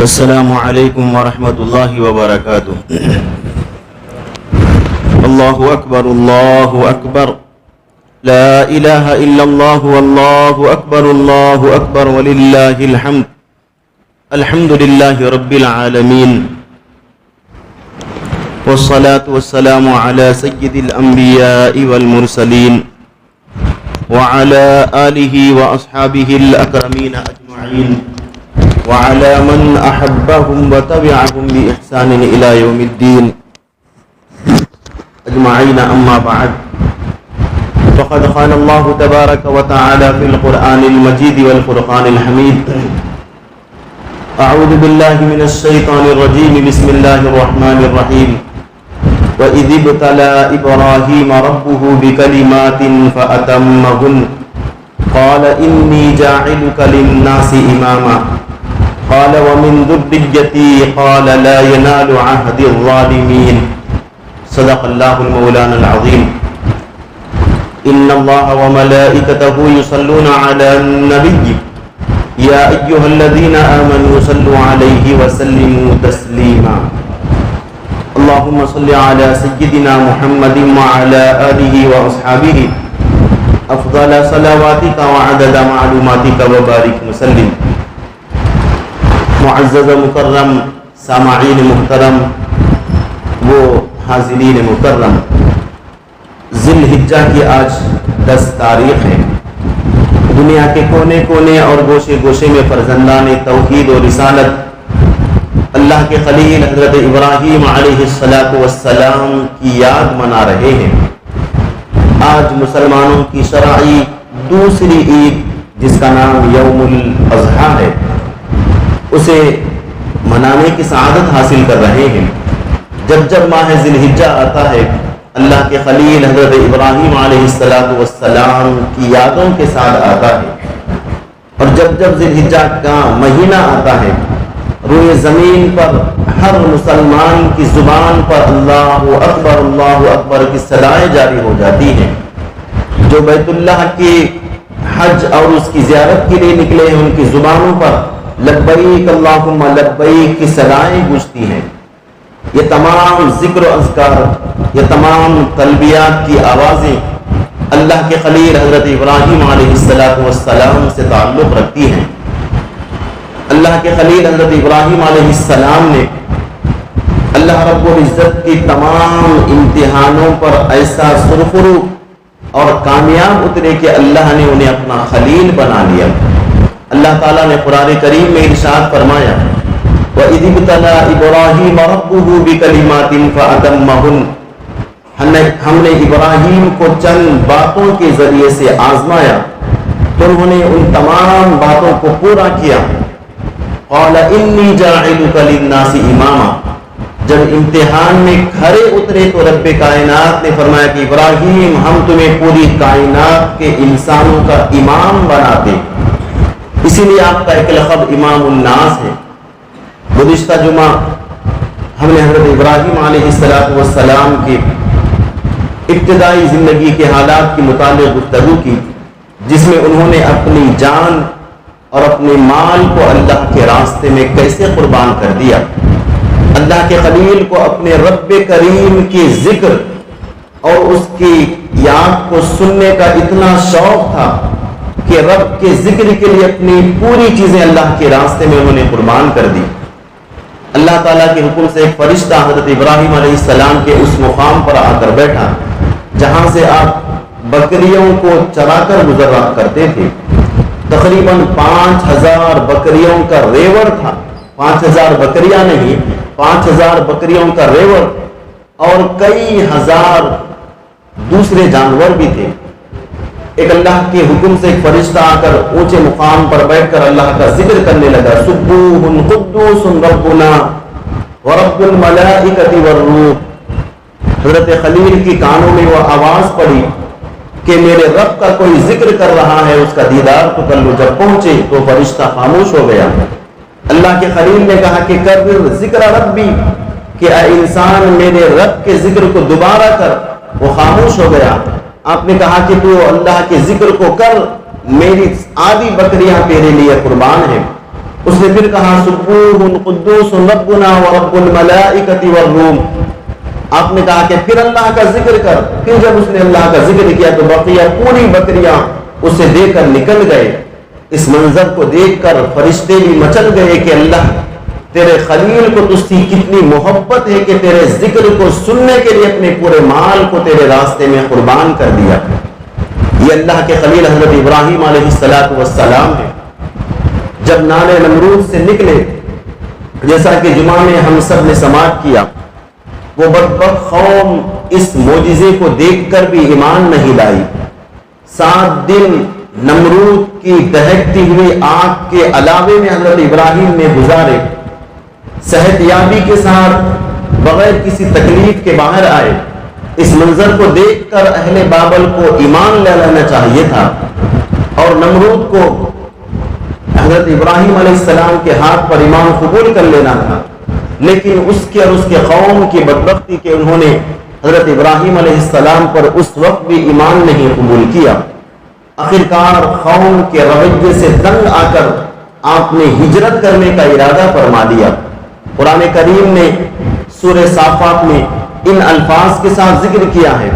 السلام علیکم ورحمۃ اللہ وبرکاتہ۔ اللہ اکبر اللہ اکبر، لا الہ الا اللہ واللہ اکبر وللہ الحمد، الحمد للہ رب العالمین، والصلاة والسلام علی سید الانبیاء والمرسلین وعلى آلہ واصحابہ الاکرمین اجمعین وعلى من أحبهم وتبعهم بإحسان إلى يوم الدين أجمعين، أما بعد، فقد قال الله تبارك وتعالى في القرآن المجيد والفرقان الحميد: أعوذ بالله من الشيطان الرجيم، بسم الله الرحمن الرحيم. وإذ ابتلى إبراهيم ربه بكلمات فأتمهن قال إني جاعلك للناس إماما قال ومن ذريتي قال لا ينال عهد الظالمين. صدق الله المولانا العظيم. إن الله وملائكته يصلون على النبي يا أيها الذين آمنوا صلوا عليه وسلموا تسليما. اللهم صل على سيدنا محمد وعلى آله وأصحابه أفضل صلواتك وعدد معلوماتك وبارك وسلم. معزز مکرم سامعین محترم و حاضرین مکرم، ذی الحجہ کی آج 10 تاریخ ہے. دنیا کے کونے کونے اور گوشے گوشے میں فرزندان توحید و رسالت اللہ کے خلیل حضرت ابراہیم علیہ السلام کی یاد منا رہے ہیں. آج مسلمانوں کی شرعی دوسری عید، جس کا نام یوم الاضحیٰ ہے، اسے منانے کی سعادت حاصل کر رہے ہیں. جب جب ماہ ذی الحجہ آتا ہے، اللہ کے خلیل حضرت ابراہیم علیہ السلام کی یادوں کے ساتھ آتا ہے، اور جب جب ذی الحجہ کا مہینہ آتا ہے، روئے زمین پر ہر مسلمان کی زبان پر اللہ اکبر کی صدائیں جاری ہو جاتی ہیں. جو بیت اللہ کے حج اور اس کی زیارت کے لیے نکلے ہیں، ان کی زبانوں پر لبیک اللہم لبیک کی صدائیں گونجتی ہیں. یہ تمام ذکر و اذکار، یہ تمام تلبیات کی آوازیں اللہ کے خلیل حضرت ابراہیم علیہ السلام سے تعلق رکھتی ہیں. اللہ کے خلیل حضرت ابراہیم علیہ السلام نے اللہ رب العزت کی تمام امتحانوں پر ایسا سرخرو اور کامیاب اترے کہ اللہ نے انہیں اپنا خلیل بنا لیا. اللہ تعالیٰ نے قرآن کریم میں ارشاد فرمایا: وَإِذِ ابْتَلَىٰ إِبْرَاهِيمَ رَبُّهُ بِكَلِمَاتٍ فَأَتَمَّهُنَّ. ہم نے ابراہیم کو چند باتوں کے ذریعے سے آزمایا تو انہوں نے ان تمام باتوں کو پورا کیا. قَالَ إِنِّي جَاعِلُكَ لِلنَّاسِ إِمَامًا. جب امتحان میں کھرے اترے تو رب کائنات نے فرمایا کہ ابراہیم، ہم تمہیں پوری کائنات کے انسانوں کا امام بناتے. اسی لیے آپ کا ایک لقب امام الناس ہے. گزشتہ جمعہ ہم نے حضرت ابراہیم علیہ السلام کی ابتدائی زندگی کے حالات کے متعلق گفتگو کی، جس میں انہوں نے اپنی جان اور اپنے مال کو اللہ کے راستے میں کیسے قربان کر دیا. اللہ کے خلیل کو اپنے رب کریم کی ذکر اور اس کی یاد کو سننے کا اتنا شوق تھا کہ رب کے ذکر کے لیے اپنی پوری چیزیں اللہ کے راستے میں انہوں نے قربان کر دی. اللہ تعالیٰ کے حکم سے ایک فرشتہ حضرت ابراہیم علیہ السلام کے اس مقام پر آ کر بیٹھا جہاں سے آپ بکریوں کو چرا کر گزرا کرتے تھے. تقریباً 5000 بکریوں کا ریوڑ تھا. 5000 بکریاں نہیں، 5000 بکریوں کا ریوڑ اور کئی ہزار دوسرے جانور بھی تھے. ایک اللہ کے حکم سے ایک فرشتہ آ کر اونچے مقام پر بیٹھ کر اللہ کا ذکر کرنے لگا: سبوح قدوس ربنا ورب الملائکۃ والروح. حضرت خلیل کی کانوں میں وہ آواز پڑی کہ میرے رب کا کوئی ذکر کر رہا ہے، اس کا دیدار تو کر لو. جب پہنچے تو فرشتہ خاموش ہو گیا. اللہ کے خلیل نے کہا کہ کرر ذکر ربی، کہ اے انسان میرے رب کے ذکر کو دوبارہ کر. وہ خاموش ہو گیا. آپ نے کہا کہ تو اللہ کے ذکر کو کر، میری آدھی بکریاں تیرے لیے قربان ہیں. اس نے پھر کہا سبوح قدوس ربنا ورب الملائکۃ والروح. آپ نے کہا کہ پھر اللہ کا ذکر کر. پھر جب اس نے اللہ کا ذکر کیا تو بقیہ پوری بکریاں اسے دے کر نکل گئے. اس منظر کو دیکھ کر فرشتے بھی مچل گئے کہ اللہ تیرے خلیل کو تجھ سے کتنی محبت ہے کہ تیرے ذکر کو سننے کے لیے اپنے پورے مال کو تیرے راستے میں قربان کر دیا. یہ اللہ کے خلیل حضرت ابراہیم علیہ السلام ہے. جب نان نمرود سے نکلے، جیسا کہ جمعہ میں ہم سب نے سماعت کیا، وہ بدبخت قوم اس معجزے کو دیکھ کر بھی ایمان نہیں لائی. 7 دن نمرود کی دہکتی ہوئی آگ کے علاوے میں حضرت ابراہیم نے گزارے. صحت یابی کے ساتھ بغیر کسی تکلیف کے باہر آئے. اس منظر کو دیکھ کر اہل بابل کو ایمان لے لینا چاہیے تھا اور نمرود کو حضرت ابراہیم علیہ السلام کے ہاتھ پر ایمان قبول کر لینا تھا. لیکن اس کے اور اس کے قوم کی بدبختی کہ انہوں نے حضرت ابراہیم علیہ السلام پر اس وقت بھی ایمان نہیں قبول کیا. آخرکار قوم کے رویے سے تنگ آ کر آپ نے ہجرت کرنے کا ارادہ فرما لیا. قرآن کریم نے سورہ صافات میں ان الفاظ کے ساتھ ذکر کیا ہے: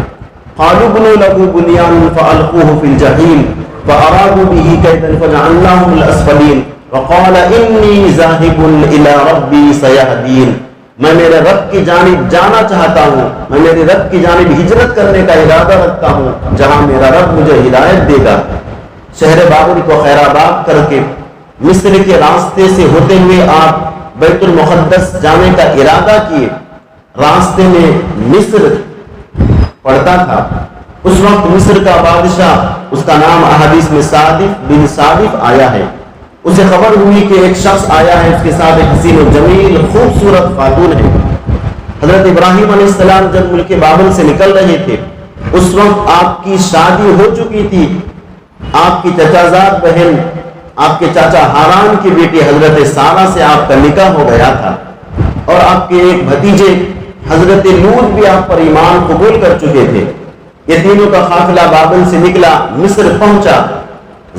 قالوا بنوا له بنيانا فألقوه في الجحيم فأرادوا به كيدا فجعلناهم الأسفلين وقال إني ذاهب إلى ربي سيهدين. میں میرے رب کی جانب جانا چاہتا ہوں، میں میرے رب کی جانب ہجرت کرنے کا ارادہ رکھتا ہوں جہاں میرا رب مجھے ہدایت دے گا. شہر بابل کو خیرآباد کر کے مصر کے راستے سے ہوتے ہوئے آپ بیت المقدس جانے کا ارادہ کیے. راستے میں مصر پڑتا تھا. اس وقت مصر کا بادشاہ، اس کا نام احادیث میں صادق بن صادق آیا ہے. اسے خبر ہوئی کہ ایک شخص آیا ہے، اس کے ساتھ ایک حسین و جمیل خوبصورت خاتون ہے. حضرت ابراہیم علیہ السلام جب ملک بابل سے نکل رہے تھے اس وقت آپ کی شادی ہو چکی تھی. آپ کی چچازاد بہن، آپ کے چاچا ہاران کی بیٹی حضرت سارہ سے آپ کا نکاح ہو گیا تھا اور آپ کے ایک بھتیجے حضرت لوط بھی آپ پر ایمان قبول کر چکے تھے. یہ تینوں کا قافلہ بابل سے نکلا، مصر پہنچا.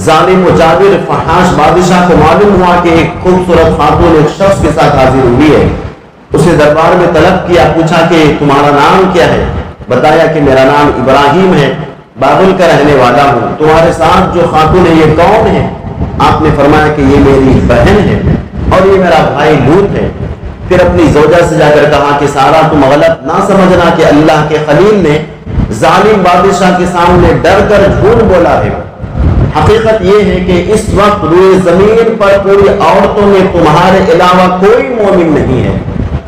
ظالم و جابر فحاش بادشاہ کو معلوم ہوا کہ ایک خوبصورت خاتون ایک شخص کے ساتھ حاضر ہوئی ہے. اسے دربار میں طلب کیا، پوچھا کہ تمہارا نام کیا ہے؟ بتایا کہ میرا نام ابراہیم ہے، بابل کا رہنے والا ہوں. تمہارے ساتھ جو خاتون ہے یہ کون ہے؟ آپ نے فرمایا کہ یہ میری بہن ہے اور یہ میرا بھائی لوط ہے. پھر اپنی زوجہ سے جا کر کہا کہ سارا تم غلط نہ سمجھنا کہ اللہ کے خلیل نے ظالم بادشاہ کے سامنے ڈر کر جھوٹ بولا ہے. حقیقت یہ ہے کہ اس وقت روئے زمین پر پوری عورتوں میں تمہارے علاوہ کوئی مومن نہیں ہے.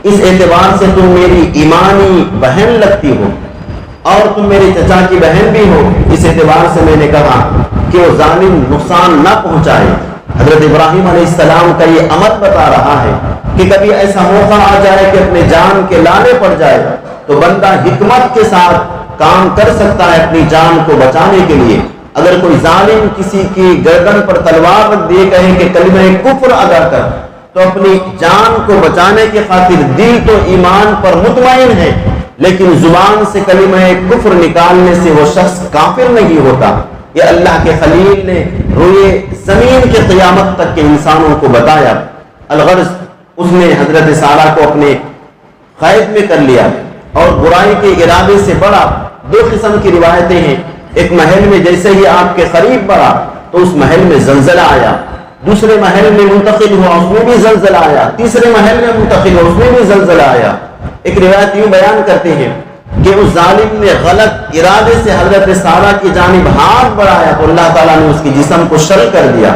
اس اعتبار سے تم میری ایمانی بہن لگتی ہو اور تم میری چچا کی بہن بھی ہو. اس اعتبار سے میں نے کہا کہ وہ ظالم نقصان نہ پہنچائے. حضرت ابراہیم علیہ السلام کا یہ عمل بتا رہا ہے کہ کبھی ایسا موقع آ جائے کہ اپنے جان کے لانے پڑ جائے تو بندہ حکمت کے ساتھ کام کر سکتا ہے اپنی جان کو بچانے کے لیے. اگر کوئی ظالم کسی کی گردن پر تلوار رکھ دے کہے کہ کلمہ کفر ادا کر تو اپنی جان کو بچانے کی خاطر دل تو ایمان پر مطمئن ہے لیکن زبان سے کلمہ کفر نکالنے سے وہ شخص کافر نہیں ہوتا. یہ اللہ کے خلیل نے روئے زمین کے قیامت تک کے انسانوں کو بتایا. الغرض اس نے حضرت سارہ کو اپنے قید میں کر لیا اور برائی کے ارادے سے بڑا. 2 قسم کی روایتیں ہیں. ایک محل میں جیسے ہی آپ کے قریب بڑھا تو اس محل میں زلزلہ آیا، دوسرے محل میں منتقل ہوا اس میں بھی زلزلہ آیا، تیسرے محل میں منتقل ہوا اس میں بھی زلزلہ آیا. ایک روایت یوں بیان کرتے ہیں کہ اس ظالم نے غلط ارادے سے حضرت سارہ کی جانب ہاتھ بڑھایا تو اللہ تعالیٰ نے اس کے جسم کو شل کر دیا.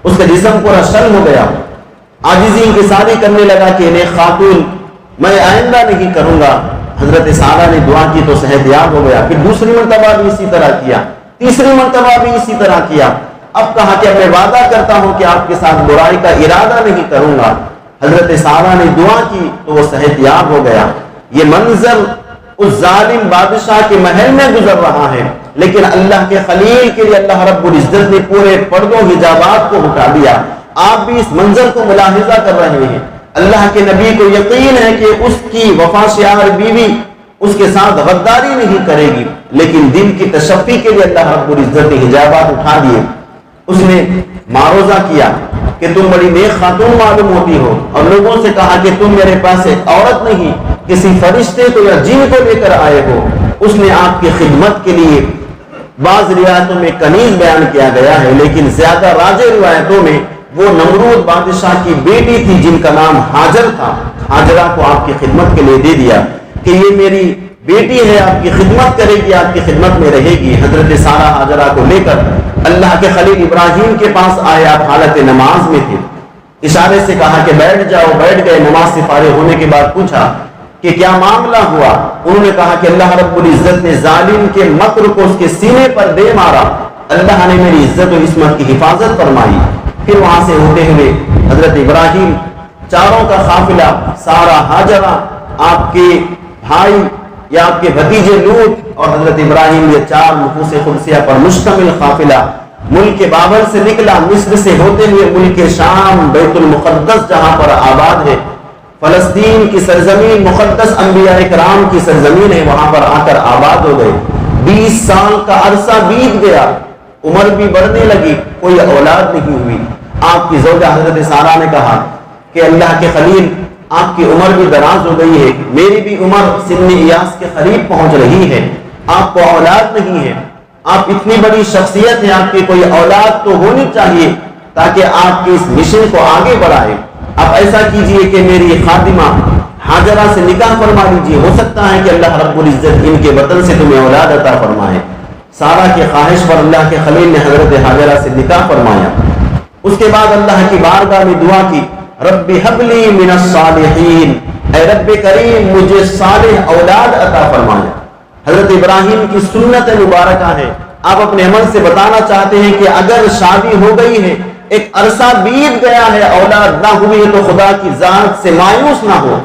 اس کا جسم پورا شل ہو گیا. عاجزی انکساری کرنے لگا کہ انہیں خاتون میں آئندہ نہیں کروں گا. حضرت سارہ نے دعا کی تو صحت یاب ہو گیا. پھر دوسری مرتبہ بھی اسی طرح کیا، تیسری مرتبہ بھی اسی طرح کیا. اب کہا کہ میں وعدہ کرتا ہوں کہ آپ کے ساتھ برائی کا ارادہ نہیں کروں گا. حضرت سارہ نے دعا کی تو وہ صحت یاب ہو گیا. یہ منظر اس ظالم بادشاہ کے محل میں گزر رہا ہے لیکن اللہ کے خلیل کے لیے اللہ رب العزت نے پورے پردوں حجابات کو ہٹا دیا. آپ بھی اس منظر کو ملاحظہ کر رہے ہیں. اللہ کے نبی کو یقین ہے کہ اس کی وفا شیار بیوی اس کے ساتھ غداری نہیں کرے گی لیکن دل کی تشفی کے لیے اللہ رب العزت نے حجابات اٹھا دیے. اس نے معروضہ کیا کہ تم بڑی نیک خاتون معلوم ہوتی ہو، اور لوگوں سے کہا کہ تم میرے پاس ایک عورت نہیں کسی فرشتے کو یا جن کو لے کر آئے ہو۔ اس نے آپ کی خدمت کے لیے بعض روایتوں میں کنیز بیان کیا گیا ہے، لیکن زیادہ راجع روایتوں میں وہ نمرود بادشاہ کی بیٹی تھی جن کا نام ہاجر تھا۔ ہاجرہ کو آپ کی خدمت کے لیے دے دیا کہ یہ میری بیٹی ہے، آپ کی خدمت کرے گی، آپ کی خدمت میں رہے گی۔ حضرت سارہ ہاجرہ کو لے کر اللہ کے خلیل ابراہیم کے پاس آئے، آپ حالت نماز میں تھے، اشارے سے کہا کہ بیٹھ جاؤ، بیٹھ گئے۔ نماز سے فارغ ہونے کے بعد پوچھا کہ کیا معاملہ ہوا؟ انہوں نے کہا کہ اللہ رب العزت نے ظالم کے مکر کو اس کے سینے پر دے مارا، اللہ نے میری عزت و عصمت کی حفاظت فرمائی۔ پھر وہاں سے ہوتے ہوئے حضرت ابراہیم، چاروں کا قافلہ، سارہ، ہاجرہ، آپ کے بھائی یا آپ کے بھتیجے لوط اور حضرت ابراہیم، یہ چار نفوس قدسیہ پر مشتمل قافلہ ملک بابل سے نکلا، مصر سے ہوتے ہوئے ملک شام، بیت المقدس جہاں پر آباد ہے، فلسطین کی سرزمین، مقدس انبیاء کرام کی سرزمین ہے، وہاں پر آ کر آباد ہو گئے۔ 20 سال کا عرصہ بیت گیا، عمر بھی بڑھنے لگی، کوئی اولاد نہیں ہوئی۔ آپ کی زوجہ حضرت سارہ نے کہا کہ اللہ کے خلیل، آپ کی عمر بھی دراز ہو گئی ہے، میری بھی عمر سن ایاس کے قریب پہنچ رہی ہے، آپ کو اولاد نہیں ہے، آپ اتنی بڑی شخصیت ہے، آپ کی کوئی اولاد تو ہونی چاہیے تاکہ آپ کی اس مشن کو آگے بڑھائے۔ آپ ایسا کیجئے کہ میری خادمہ ہاجرہ سے نکاح فرما لیجئے، ہو سکتا ہے کہ اللہ رب العزت ان کے وطن سے تمہیں اولاد عطا فرمائے۔ سارہ کی خواہش پر اللہ کے خلیل نے حضرت ہاجرہ سے نکاح فرمایا۔ اس کے بعد اللہ کی بارگاہ میں دعا کی، رب حب لی من الصالحین، اے رب کریم مجھے صالح اولاد عطا فرمایا۔ حضرت ابراہیم کی سنت مبارکہ ہے، آپ اپنے عمل سے بتانا چاہتے ہیں کہ اگر شادی ہو گئی ہے، ایک عرصہ بیت گیا ہے، اولاد نہ ہوئی ہے، تو خدا کی ذات سے مایوس نہ ہو۔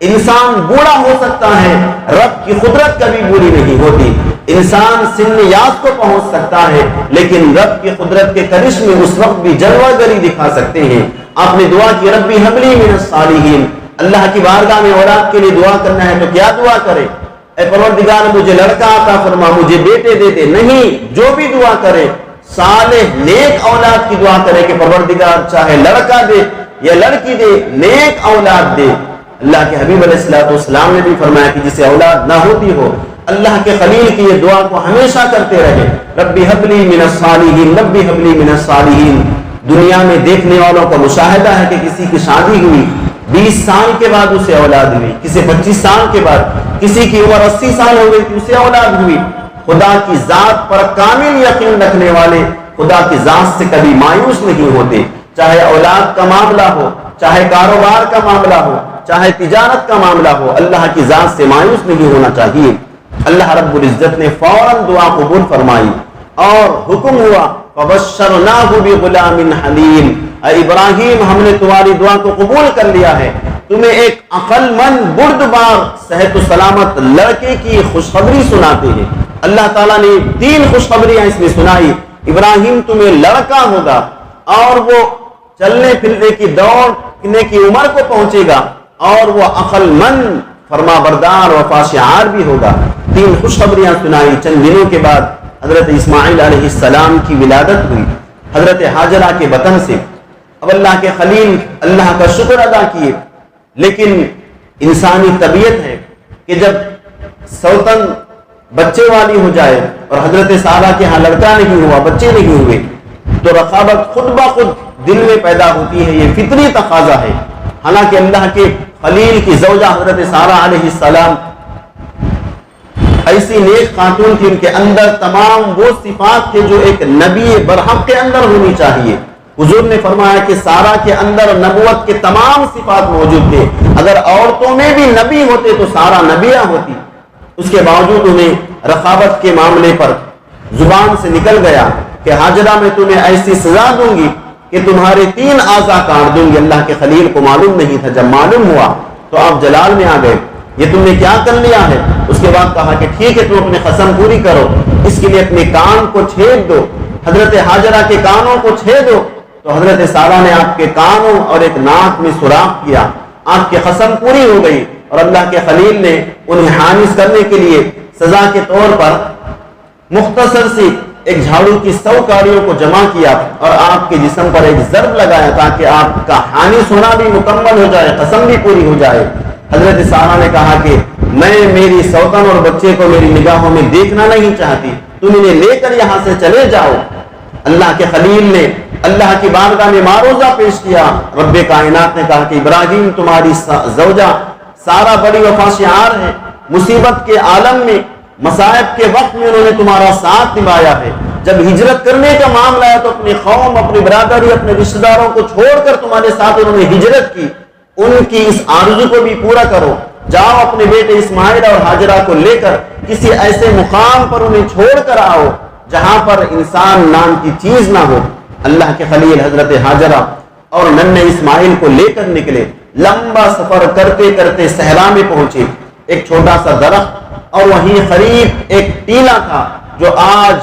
انسان بوڑھا ہو سکتا ہے، رب کی قدرت کبھی بوڑھی نہیں ہوتی۔ انسان سن یاس کو پہنچ سکتا ہے، لیکن رب کی قدرت کے کرشمے اس وقت بھی جلوہ گری دکھا سکتے ہیں۔ آپ نے دعا کی، ربی حب لی من الصالحین، اللہ کی بارگاہ میں اولاد کے لیے دعا کرنا ہے تو کیا دعا کرے؟ اے پروردگار مجھے لڑکا عطا فرما، مجھے بیٹے دے دے۔ نہیں، جو بھی دعا کرے صالح نیک اولاد کی دعا کرے کہ پروردگار چاہے لڑکا دے یا لڑکی دے، نیک اولاد دے۔ اللہ کے حبیب علیہ الصلوۃ والسلام نے بھی فرمایا کہ جسے اولاد نہ ہوتی ہو، اللہ کے خلیل کی یہ دعا کو ہمیشہ کرتے رہے، ربی حب لی من الصالحین، ربی حب لی من الصالحین۔ دنیا میں دیکھنے والوں کا مشاہدہ ہے کہ کسی کی شادی ہوئی، 20 سال کے بعد اسے اولاد ہوئی، کسی 25 سال کے بعد، کسی کی عمر 80 سال ہو گئی تو اسے اولاد ہوئی۔ خدا کی ذات پر کامل یقین رکھنے والے خدا کی ذات سے کبھی مایوس نہیں ہوتے، چاہے اولاد کا معاملہ ہو، چاہے کاروبار کا معاملہ ہو، چاہے تجارت کا معاملہ ہو، اللہ کی ذات سے مایوس نہیں ہونا چاہیے۔ اللہ رب العزت نے فوراً دعا قبول فرمائی اور حکم ہوا، فبشرناہ بغلام حلیم، اے ابراہیم ہم نے تمہاری دعا کو قبول کر لیا ہے، تمہیں ایک عقل مند بردبار صحت و سلامت لڑکے کی خوشخبری سناتے ہیں۔ اللہ تعالیٰ نے 3 خوشخبریاں اس میں سنائی، ابراہیم تمہیں لڑکا ہوگا اور وہ چلنے پھرنے کی دوڑنے کی عمر کو پہنچے گا اور وہ عقل مند فرما بردار وفا شعار بھی ہوگا۔ 3 خوشخبریاں سنائی۔ چند دنوں کے بعد حضرت اسماعیل علیہ السلام کی ولادت ہوئی حضرت ہاجرہ کے بطن سے۔ اب اللہ کے خلیل اللہ کا شکر ادا کیے، لیکن انسانی طبیعت ہے کہ جب سوتن بچے والی ہو جائے اور حضرت سارہ کے ہاں لڑکا نہیں ہوا، بچے نہیں ہوئے، تو رقابت خود بخود دل میں پیدا ہوتی ہے، یہ فطری تقاضا ہے۔ حالانکہ اللہ کے خلیل کی زوجہ حضرت سارہ علیہ السلام ایسی نیک خاتون تھی، ان کے اندر تمام وہ صفات تھے جو ایک نبی برحق کے اندر ہونی چاہیے۔ حضور نے فرمایا کہ سارہ کے اندر نبوت کے تمام صفات موجود تھے، اگر عورتوں میں بھی نبی ہوتے تو سارہ نبیہ ہوتی۔ اس کے باوجود انہیں رقابت کے معاملے پر زبان سے نکل گیا کہ ہاجرہ میں تمہیں ایسی سزا دوں گی کہ تمہارے 3 اعضاء کاٹ دوں گی۔ اللہ کے خلیل کو معلوم نہیں تھا، جب معلوم ہوا تو آپ جلال میں آ گئے، یہ تم نے کیا کر لیا ہے؟ اس کے بعد کہا کہ ٹھیک ہے، تم اپنی قسم پوری کرو، اس کے لیے اپنے کان کو چھید دو، حضرت ہاجرہ کے کانوں کو چھید دو۔ تو حضرت سارہ نے آپ کے کانوں اور ایک ناک میں سوراخ کیا، آپ کی قسم پوری ہو گئی، اور اللہ کے خلیل نے انہیں حانس کرنے کے لیے سزا کے طور پر مختصر سی ایک جھاڑو کی 100 کاریوں کو جمع کیا اور آپ کے جسم پر ایک ضرب لگایا تاکہ آپ کا حانس ہونا بھی مکمل ہو جائے، قسم بھی پوری ہو جائے۔ حضرت سارہ نے کہا کہ میں میری سوتن اور بچے کو میری نگاہوں میں دیکھنا نہیں چاہتی، تم انہیں لے کر یہاں سے چلے جاؤ۔ اللہ کے خلیل نے اللہ کی بارگاہ میں معروضہ پیش کیا۔ رب کائنات نے کہا کہ ابراہیم تمہاری زوجہ سارہ بڑی وفا شعار ہے، مصیبت کے عالم میں، مصائب کے وقت میں انہوں نے تمہارا ساتھ نبھایا ہے۔ جب ہجرت کرنے کا معاملہ ہے تو اپنی قوم، اپنی برادری، اپنے رشتہ داروں کو چھوڑ کر تمہارے ساتھ انہوں نے ہجرت کی۔ ان کی اس آرزو کو بھی پورا کرو، جاؤ اپنے بیٹے اسماعیل اور ہاجرہ کو لے کر کسی ایسے مقام پر انہیں چھوڑ کر آؤ جہاں پر انسان نام کی چیز نہ ہو۔ اللہ کے خلیل حضرت ہاجرہ اور ننھے اسماعیل کو لے کر نکلے، لمبا سفر کرتے کرتے صحرا میں پہنچے۔ ایک چھوٹا سا درخت اور وہیں قریب ایک ٹیلا تھا جو آج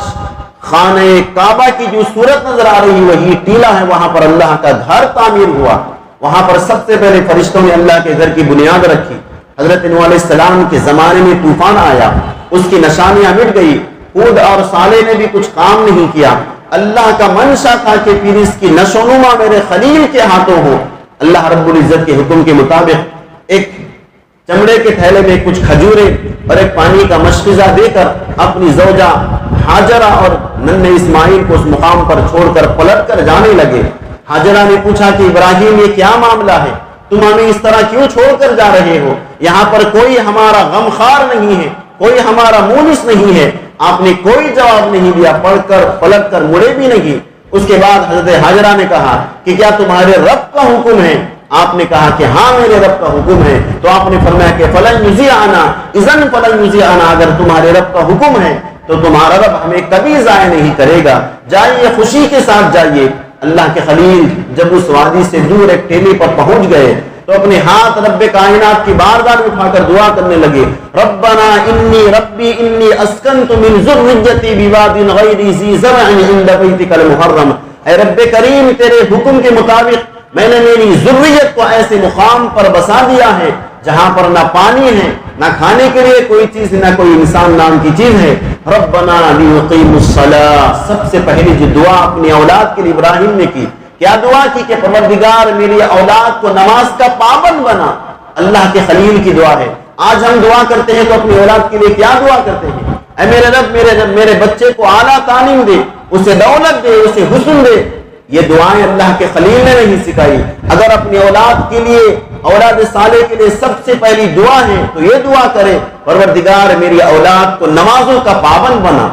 خانہ کعبہ کی جو صورت نظر آ رہی وہی ٹیلا ہے، وہاں پر اللہ کا گھر تعمیر ہوا۔ وہاں پر سب سے پہلے فرشتوں نے اللہ کے گھر کی بنیاد رکھی۔ حضرت نوح علیہ السلام کے زمانے میں طوفان آیا، اس کی نشانیاں مٹ گئی، ہود اور صالح نے بھی کچھ کام نہیں کیا۔ اللہ کا منشا تھا کہ پھر اس کی نشو و نما میرے خلیل کے ہاتھوں ہو۔ اللہ رب العزت کے حکم کے مطابق ایک چمڑے کے تھیلے میں کچھ کھجوریں اور ایک پانی کا مشکزہ دے کر اپنی زوجہ ہاجرہ اور ننھے اسماعیل کو اس مقام پر چھوڑ کر پلٹ کر جانے لگے۔ ہاجرہ نے پوچھا کہ ابراہیم یہ کیا معاملہ ہے، تم ہمیں اس طرح کیوں چھوڑ کر جا رہے ہو؟ یہاں پر کوئی ہمارا غمخوار نہیں ہے، کوئی ہمارا مونس نہیں ہے۔ آپ نے کوئی جواب نہیں دیا، پلٹ کر مڑے بھی نہیں۔ اس کے بعد حضرت ہاجرہ نے کہا کہ کیا تمہارے رب کا حکم ہے؟ آپ نے کہا کہ ہاں میرے رب کا حکم ہے۔ تو آپ نے فرمایا کہ فلن یضیعنا، اذن فلن یضیعنا، اگر تمہارے رب کا حکم ہے تو تمہارا رب ہمیں کبھی ضائع نہیں کرے گا، جائیے خوشی کے ساتھ جائیے۔ اللہ کے خلیل جب اس وادی سے دور ایک ٹیلے پر پہنچ گئے تو اپنے ہاتھ رب کائنات کی بارگاہ میں اٹھا کر دعا کرنے لگے، ربنا ربی انی اسکنت من ذریتی بواد غیر ذی زرع عند بیتک المحرم۔ اے رب کریم تیرے حکم کے مطابق میں نے میری ذریت کو ایسے مقام پر بسا دیا ہے جہاں پر نہ پانی ہے، نہ کھانے کے لیے کوئی چیز، نہ کوئی انسان نام کی چیز ہے۔ ربنا لیقیموا الصلاۃ، سب سے پہلی جو دعا اپنی اولاد کے لیے ابراہیم نے کی، کیا دعا کی کہ پروردگار میری اولاد کو نماز کا پابند بنا۔ اللہ کے خلیل کی دعا ہے۔ آج ہم دعا کرتے ہیں تو اپنی اولاد کے لیے کیا دعا کرتے ہیں؟ اے میرے رب میرے بچے کو اعلیٰ تعلیم دے، اسے دولت دے، اسے حسن دے۔ یہ دعائیں اللہ کے خلیل نے نہیں سکھائی۔ اگر اپنی اولاد کے لیے، اولاد صالح کے لیے سب سے پہلی دعا ہے تو یہ دعا کرے، پروردگار میری اولاد کو نمازوں کا پابند بنا۔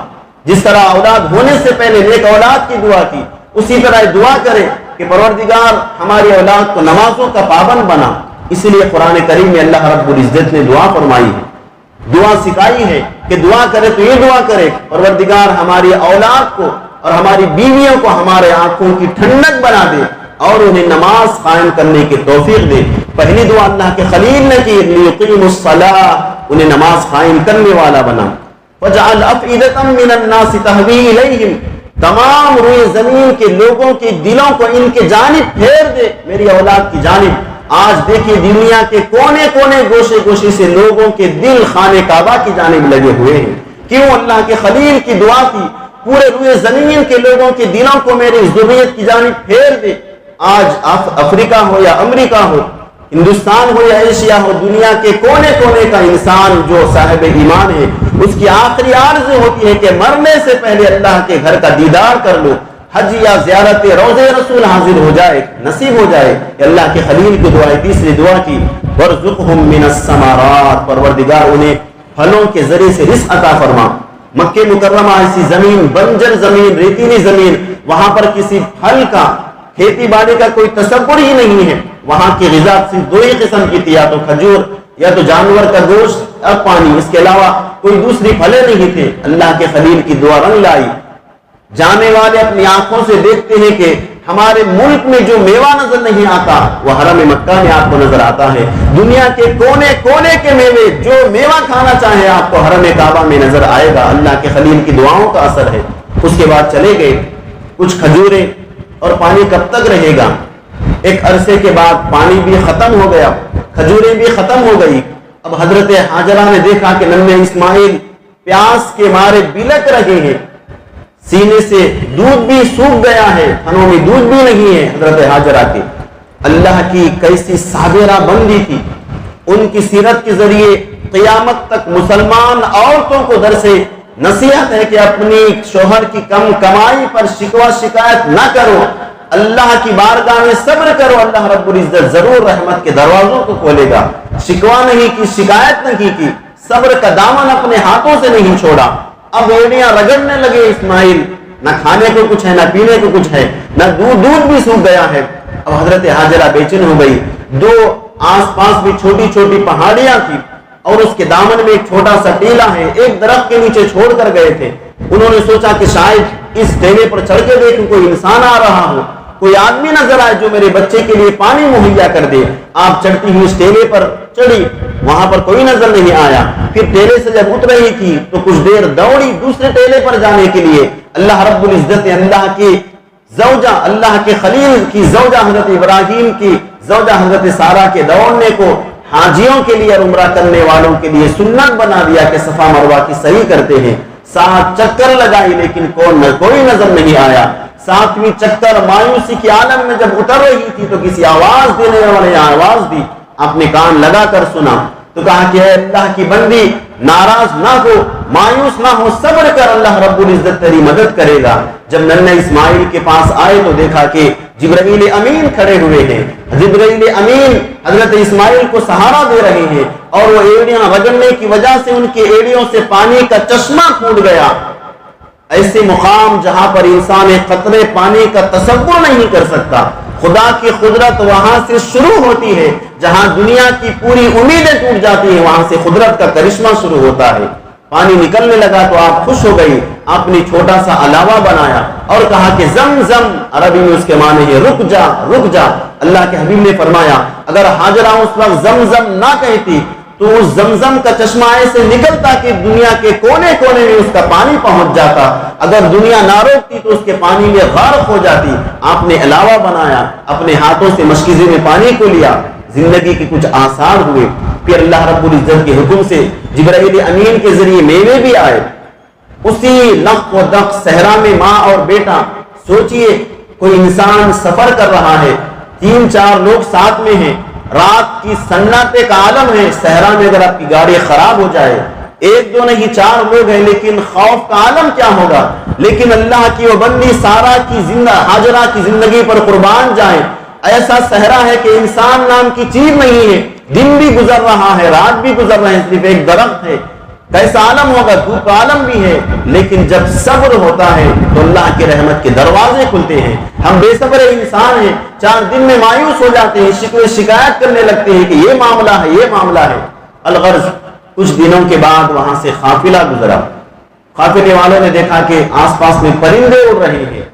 جس طرح اولاد ہونے سے پہلے نیک اولاد کی دعا کی، اسی طرح دعا کرے کہ پروردگار ہماری اولاد کو نمازوں کا پابند بنا۔ اسی لیے قرآن کریم میں اللہ رب العزت نے دعا فرمائی ہے، دعا سکھائی ہے کہ دعا کرے تو یہ دعا کرے، پروردگار ہماری اولاد کو اور ہماری بیویوں کو ہمارے آنکھوں کی ٹھنڈک بنا دے اور انہیں نماز قائم کرنے کی توفیق دے۔ پہلی دعا اللہ کے خلیل نے کی، لیقیموا الصلاۃ، انہیں نماز قائم کرنے والا بنا۔ وجعل افئدۃ من الناس تهوی الیہم، تمام روئے زمین کے لوگوں کے دلوں کو ان کے جانب پھیر دے، میری اولاد کی جانب۔ آج دیکھیے دنیا کے کونے کونے گوشے گوشے سے لوگوں کے دل خانہ کعبہ کی جانب لگے ہوئے ہیں۔ کیوں؟ اللہ کے خلیل کی دعا کی، پورے روئے زمین کے لوگوں کے دلوں کو میری ذریت کی جانب پھیر دے۔ آج افریقہ ہو یا امریکہ ہو، ہندوستان ہو یا ایشیا ہو، دنیا کے کونے کونے کا انسان جو صاحب ایمان ہے، اس کی آخری آرزو ہوتی ہے کہ مرنے سے پہلے اللہ کے گھر کا دیدار کر لو، حج یا زیارت روضہ رسول حاضر ہو جائے، نصیب ہو جائے۔ اللہ کے خلیل کی دعا، تیسری دعا کی، وارزقہم من الثمرات، پروردگار انہیں پھلوں کے ذریعے سے رزق عطا فرما۔ مکہ مکرمہ ایسی زمین، بنجر زمین، ریتیلی زمین، وہاں پر کسی پھل کا، کھیتی باڑی کا کوئی تصور ہی نہیں ہے۔ وہاں کی غذا صرف دو ہی قسم کی تھی، یا تو کھجور یا تو جانور کا گوشت اور پانی، اس کے علاوہ کوئی دوسری پھلیں نہیں تھے۔ اللہ کے خلیل کی دعا رنگ لائی۔ جانے والے اپنی آنکھوں سے دیکھتے ہیں کہ ہمارے ملک میں جو میوہ نظر نہیں آتا وہ حرم مکہ میں آپ کو نظر آتا ہے۔ دنیا کے کونے کونے کے میوے، جو میوہ کھانا چاہے آپ کو حرم کعبہ میں نظر آئے گا۔ اللہ کے خلیل کی دعاؤں کا اثر ہے۔ اس کے بعد چلے گئے، کچھ کھجوریں اور پانی کب تک رہے گا؟ ایک عرصے کے بعد پانی بھی ختم ہو گیا، کھجوریں بھی ختم ہو گئی۔ اب حضرت ہاجرہ نے دیکھا کہ ننھے اسماعیل پیاس کے مارے بلک رہے ہیں، سینے سے دودھ بھی سوکھ گیا ہے، تھنوں میں دودھ بھی نہیں ہے حضرت ہاجرہ کے۔ اللہ کی کیسی صابرہ بندی تھی، ان کی سیرت کے ذریعے قیامت تک مسلمان عورتوں کو درس نصیحت ہے کہ اپنی شوہر کی کم کمائی پر شکوہ شکایت نہ کرو، اللہ کی بارگاہ میں صبر کرو، اللہ رب العزت ضرور رحمت کے دروازوں کو کھولے گا۔ شکوہ نہیں کی، شکایت نہیں کی، صبر کا دامن اپنے ہاتھوں سے نہیں چھوڑا۔ اب ایڑیاں رگڑنے لگے اسماعیل، نہ کھانے کو کچھ ہے، نہ پینے کو کچھ ہے، نہ دودھ بھی سوکھ گیا ہے۔ اب حضرت ہاجرہ بے چین ہو گئی۔ دو آس پاس بھی چھوٹی چھوٹی پہاڑیاں تھی اور اس کے دامن میں ایک چھوٹا سا ٹیلا ہے، ایک درخت کے نیچے چھوڑ کر گئے تھے۔ انہوں نے سوچا کہ شاید اس ٹیلے پر چڑھ کے دیکھوں کوئی انسان آ رہا ہو، کوئی آدمی نظر آئے جو میرے بچے کے لیے پانی مہیا کر دے۔ آپ چڑھتی ہوئی اس ٹیلے پر چڑھی، وہاں پر کوئی نظر نہیں آیا۔ پھر ٹیلے سے جب اتر رہی تھی تو کچھ دیر دوڑی دوسرے ٹیلے پر جانے کے لیے۔ اللہ رب العزت نے اللہ کی زوجہ، اللہ کے خلیل کی زوجہ حضرت ابراہیم کی زوجہ حضرت سارہ کے دوڑنے کو حاجیوں کے لیے اور عمرہ کرنے والوں کے لیے سنت بنا دیا کہ صفا مروہ کی صحیح کرتے ہیں۔ 7 چکر لگائی لیکن کوئی نظر نہیں آیا۔ 7ویں چکر مایوسی کے عالم میں جب اتر رہی تھی تو کسی آواز دینے والے نے آواز دی، آپ نے کان لگا کر سنا تو کہا کہ اے اللہ کی بندی، ناراض نہ ہو، مایوس نہ ہو، صبر کر، اللہ رب العزت تیری مدد کرے گا۔ جب ننھے اسماعیل کے پاس آئے تو دیکھا کہ جبرائیل امین کھڑے ہوئے ہیں۔ جبرائیل امین حضرت اسماعیل کو سہارا دے رہے ہیں اور وہ ایڑیاں رگڑنے کی وجہ سے ان کی ایڑیوں سے پانی کا چشمہ پھوٹ گیا۔ ایسے مقام جہاں پر انسان ایک قطرے پانی کا تصور نہیں کر سکتا۔ خدا کی قدرت وہاں سے شروع ہوتی ہے، جہاں دنیا کی پوری امیدیں ٹوٹ جاتی ہیں وہاں سے قدرت کا کرشمہ شروع ہوتا ہے۔ پانی نکلنے لگا تو آپ خوش ہو گئی، آپ نے چھوٹا سا علاوہ بنایا اور کہا کہ زمزم، عربی میں اس کے معنی ہے رک جا رک جا۔ اللہ کے حبیب نے فرمایا اگر ہاجرہ اس وقت زمزم نہ کہتی تو اس زمزم کا چشمہ ایسے نکلتا کہ دنیا کے کونے کونے میں اس کا پانی پہنچ جاتا۔ اگر دنیا نہ روکتی تو اس کے پانی میں غرق ہو جاتی۔ آپ نے علاوہ بنایا، اپنے ہاتھوں سے مشکیزے میں پانی کو لیا، زندگی کے کچھ آثار ہوئے۔ پھر اللہ رب العزت کے حکم سے جبرائیل امین کے ذریعے میوے بھی آئے۔ اسی لق و دق صحرا میں ماں اور بیٹا، سوچئے کوئی انسان سفر کر رہا ہے، 3-4 لوگ ساتھ میں ہیں، رات کی سناٹے کا عالم ہے، صحرا میں اگر آپ کی گاڑی خراب ہو جائے، 1-2 نہیں 4 لوگ ہیں لیکن خوف کا عالم کیا ہوگا۔ لیکن اللہ کی وہ بندی سارا کی ہاجرہ کی زندگی پر قربان جائیں۔ ایسا صحرا ہے کہ انسان نام کی چیز نہیں ہے، دن بھی گزر رہا ہے، رات بھی گزر رہے ہیں، صرف ایک درخت ہے۔ کیسا عالم ہوگا، دھوپ کا عالم بھی ہے، لیکن جب صبر ہوتا ہے تو اللہ کی رحمت کے دروازے کھلتے ہیں۔ ہم بے صبر انسان ہیں، 4 دن میں مایوس ہو جاتے ہیں، شکوے شکایت کرنے لگتے ہیں کہ یہ معاملہ ہے، یہ معاملہ ہے۔ الغرض کچھ دنوں کے بعد وہاں سے قافلہ گزرا۔ قافلے والوں نے دیکھا کہ آس پاس میں پرندے اڑ رہے ہیں۔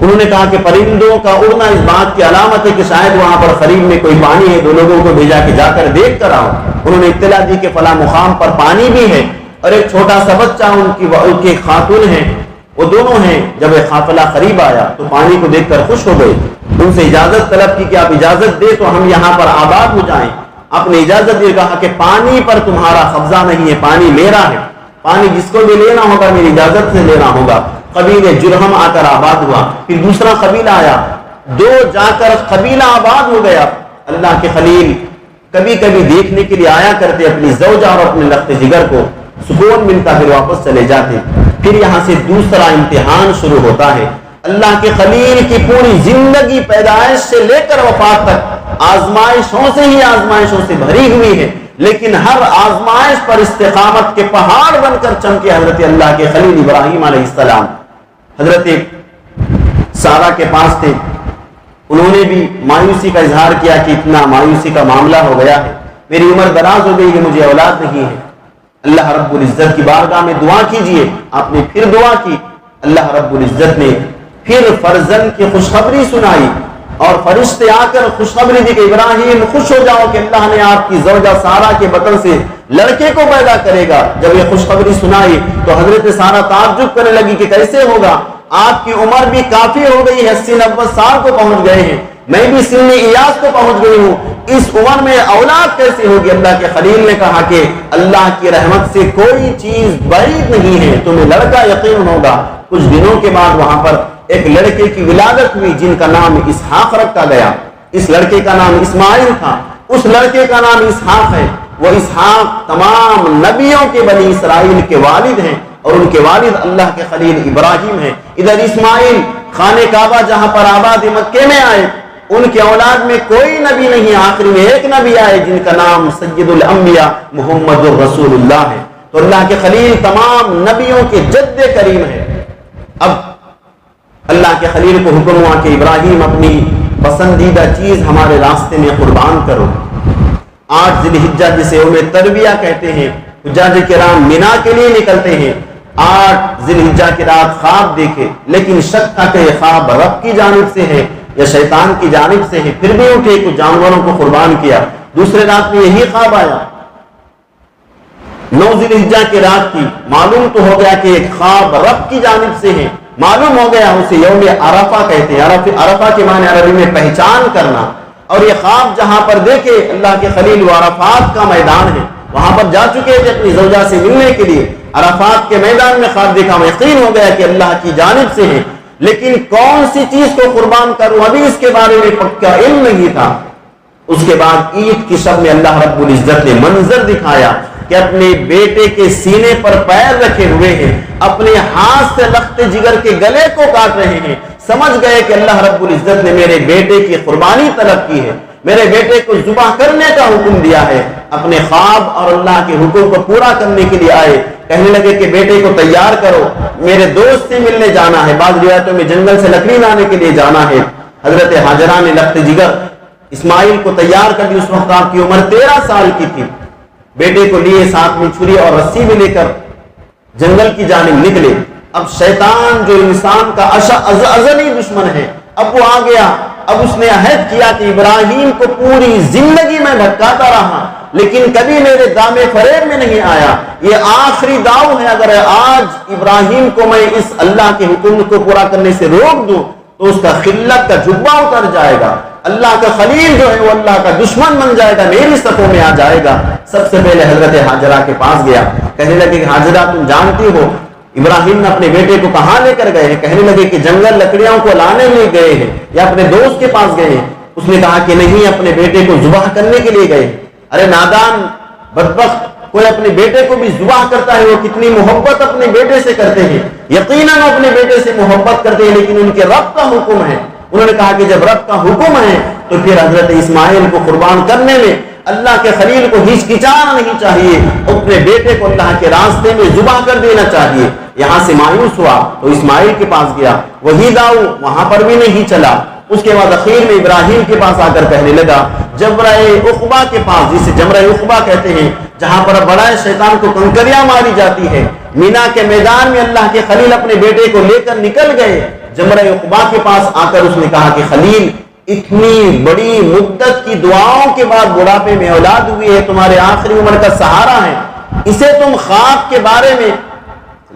انہوں نے کہا کہ پرندوں کا اڑنا اس بات کی علامت ہے کہ شاید وہاں پر قریب میں کوئی پانی ہے۔ 2 لوگوں کو بھیجا کہ جا کر دیکھ کر آؤ۔ انہوں نے اطلاع دی کہ فلاں مقام پر پانی بھی ہے اور ایک چھوٹا سا بچہ ان کی خاتون ہے، وہ دونوں ہیں۔ جب ایک قافلہ قریب آیا تو پانی کو دیکھ کر خوش ہو گئے، ان سے اجازت طلب کی کہ آپ اجازت دے تو ہم یہاں پر آباد ہو جائیں۔ آپ نے اجازت دی، کہا کہ پانی پر تمہارا قبضہ نہیں ہے، پانی میرا ہے، پانی جس کو بھی لینا ہوگا میری اجازت سے لینا ہوگا۔ قبیلہ جرہم آ کر آباد ہوا، پھر دوسرا قبیلہ آیا، 2 جا کر قبیلہ آباد ہو گیا۔ اللہ کے خلیل کبھی کبھی دیکھنے کے لیے آیا کرتے اپنی زوجہ اور اپنے لخت جگر کو، سکون ملتا، پھر واپس چلے جاتے۔ پھر یہاں سے دوسرا امتحان شروع ہوتا ہے۔ اللہ کے خلیل کی پوری زندگی پیدائش سے لے کر وفات تک آزمائشوں سے ہی آزمائشوں سے بھری ہوئی ہے، لیکن ہر آزمائش پر استقامت کے پہاڑ بن کر چمکے حضرت اللہ کے خلیل ابراہیم علیہ السلام۔ حضرت سارہ کے پاس تھے، انہوں نے بھی مایوسی کا اظہار کیا کہ اتنا مایوسی کا معاملہ ہو گیا ہے، میری عمر دراز ہو گئی ہے، مجھے اولاد نہیں ہے۔ اللہ رب العزت کی بارگاہ میں دعا کیجئے۔ آپ نے پھر دعا کی، اللہ رب العزت نے پھر فرزند کی خوشخبری سنائی اور فرشتے آ کر خوشخبری دی کہ ابراہیم خوش ہو جاؤ کہ اللہ نے آپ کی زوجہ سارہ کے بطن سے لڑکے کو پیدا کرے گا۔ جب یہ خوشخبری سنائی تو حضرت سارہ تعجب کرنے لگی کہ کیسے ہوگا، آپ کی عمر بھی کافی ہو گئی ہے، 80-90 سال کو پہنچ گئے ہیں، میں بھی سن ایاس کو پہنچ گئی ہوں، اس عمر میں اولاد کیسے ہوگی؟ اللہ کے خلیل نے کہا کہ اللہ کی رحمت سے کوئی چیز بعید نہیں ہے، تمہیں لڑکا یقین ہوگا، کچھ دنوں کے بعد وہاں پر ایک لڑکے کی ولادت ہوئی جن کا نام اسحاق رکھا گیا. اس لڑکے کا نام اسماعیل تھا، اس لڑکے کا نام اسحاق ہے. وہ اسحاق تمام نبیوں کے بنی اسرائیل کے والد ہیں اور ان کے والد اللہ کے خلیل ابراہیم ہیں. ادھر اسماعیل خانہ کعبہ جہاں پر آباد مکے میں آئے، ان کے اولاد میں کوئی نبی نہیں، آخری میں ایک نبی آئے جن کا نام سید الانبیاء محمد رسول اللہ ہے. تو اللہ کے خلیل تمام نبیوں کے جد کریم ہے. اب اللہ کے خلیل کو حکم ہوا کہ ابراہیم اپنی پسندیدہ چیز ہمارے راستے میں قربان کرو. 8 ذی الحجہ جسے یوم ترویہ کہتے ہیں، حجاج کرام مینا کے لیے نکلتے ہیں. 8 ذی الحجہ کی رات خواب دیکھے، لیکن شک تھا کہ یہ خواب رب کی جانب سے ہے یا شیطان کی جانب سے ہے. پھر بھی اٹھے، کچھ جانوروں کو قربان کیا. دوسرے رات میں یہی خواب آیا. 9 ذی الحجہ کی رات کی، معلوم تو ہو گیا کہ ایک خواب رب کی جانب سے ہے. معلوم ہو گیا، اسے یوم عرفہ کہتے ہیں. عرفہ کے معنی عربی میں پہچان کرنا. اور یہ خواب جہاں پر دیکھے اللہ کے خلیل، وہ عرفات کا میدان ہے، وہاں پر جا چکے تھے اپنی زوجہ سے ملنے کے لیے. عرفات کے میدان میں خواب دیکھا، یقین ہو گیا کہ اللہ کی جانب سے ہے. لیکن کون سی چیز کو قربان کروں، ابھی اس کے بارے میں پکا علم نہیں تھا. اس کے بعد عید کی شب میں اللہ رب العزت نے منظر دکھایا کہ اپنے بیٹے کے سینے پر پیر رکھے ہوئے ہیں، اپنے ہاتھ سے لخت جگر کے گلے کو کاٹ رہے ہیں. سمجھ گئے کہ اللہ رب العزت نے میرے بیٹے کی قربانی طلب کی ہے، میرے بیٹے کو ذبح کرنے کا حکم دیا ہے. اپنے خواب اور اللہ کے حکم کو پورا کرنے کے لیے آئے. کہنے لگے کہ بیٹے کو تیار کرو، میرے دوست سے ملنے جانا ہے. بعض روایتوں میں جنگل سے لکڑی لانے کے لیے جانا ہے. حضرت ہاجرہ نے لخت جگر اسماعیل کو تیار کر دی. اس وقت آپ کی عمر 13 سال کی تھی. بیٹے کو لیے، ساتھ میں چھری اور رسی بھی لے کر جنگل کی جانب نکلے. اب شیطان جو انسان کا ازلی دشمن ہے، اب وہ آ گیا. اب اس نے عہد کیا کہ ابراہیم کو پوری زندگی میں بھٹکاتا رہا لیکن کبھی میرے دامے فریب میں نہیں آیا. یہ آخری داؤ ہے، اگر آج ابراہیم کو میں اس اللہ کے حکم کو پورا کرنے سے روک دوں تو اس کا خلت کا جبہ اتر جائے گا. اللہ کا خلیل جو ہے وہ اللہ کا دشمن بن جائے گا، میری صفوں میں آ جائے گا. سب سے پہلے حضرت ہاجرہ کے پاس گیا. کہنے لگے کہ ہاجرہ تم جانتی ہو ابراہیم نے اپنے بیٹے کو کہاں لے کر گئے ہیں؟ کہنے لگے کہ جنگل لکڑیوں کو لانے لے گئے ہیں یا اپنے دوست کے پاس گئے ہیں. اس نے کہا کہ نہیں، اپنے بیٹے کو ذبح کرنے کے لیے گئے. ارے نادان بدبخت، کوئی اپنے بیٹے کو بھی ذبح کرتا ہے، وہ کتنی محبت اپنے بیٹے سے کرتے ہیں. یقیناً اپنے بیٹے سے محبت کرتے ہیں، لیکن ان کے رب کا حکم ہے. انہوں نے کہا کہ جب رب کا حکم ہے تو پھر حضرت اسماعیل کو قربان کرنے میں اللہ کے خلیل کو ہچکچانا نہیں چاہیے، اپنے بیٹے کو اللہ کے راستے میں ذبح کر دینا چاہیے. یہاں سے مایوس ہوا تو اسماعیل کے پاس گیا، وہی داؤ وہاں پر بھی نہیں چلا. اس کے بعد اخیر میں ابراہیم کے پاس آ کر کہنے لگا، جمرہ عقبہ کے پاس، جسے جمرہ عقبہ کہتے ہیں، جہاں پر بڑا شیطان کو کنکریاں ماری جاتی ہے، مینا کے میدان میں اللہ کے خلیل اپنے بیٹے کو لے کر نکل گئے. جمرہ عقبہ کے پاس آ کر اس نے کہا کہ خلیل، اتنی بڑی مدت کی دعاؤں کے بعد بڑھاپے میں اولاد ہوئی ہے، تمہارے آخری عمر کا سہارا ہے، اسے تم خواب کے بارے میں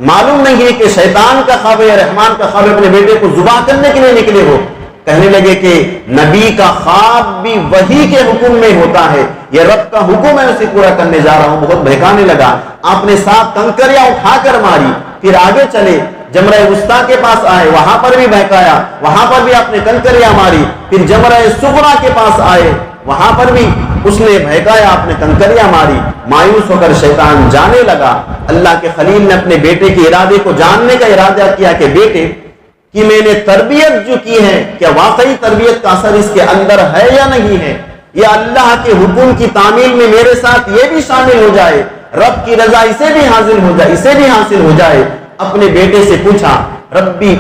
معلوم نہیں ہے کہ شیطان کا خواب یا رحمان کا خواب، اپنے بیٹے کو ذبح کرنے کے لیے نکلے ہو. کہنے لگے کہ نبی کا خواب بھی وحی کے حکم میں ہوتا ہے، یہ رب کا حکم ہے، اسے پورا کرنے جا رہا ہوں. بہت بہکانے لگا. آپ نے 7 کنکریاں اٹھا کر ماری. پھر آگے چلے، جمرہ وسطیٰ کے پاس آئے، وہاں پر بھی بہکایا، وہاں پر بھی آپ نے کنکریاں ماری. پھر جمرہ صغریٰ کے پاس آئے، وہاں پر بھی اس نے بہکایا، آپ نے کنکریاں ماری. مایوس ہو کر شیطان جانے لگا. اللہ کے خلیل نے اپنے بیٹے کے ارادے کو جاننے کا ارادہ کیا کہ بیٹے کہ میں نے تربیت جو کی ہے، کیا واقعی تربیت کا اثر اس کے اندر ہے یا نہیں ہے، یا اللہ کے حکم کی تعمیل میں میرے ساتھ یہ بھی شامل ہو جائے، رب کی رضا اسے بھی حاصل ہو جائے، اسے بھی حاصل ہو جائے. اپنے بیٹے سے پوچھا. ربی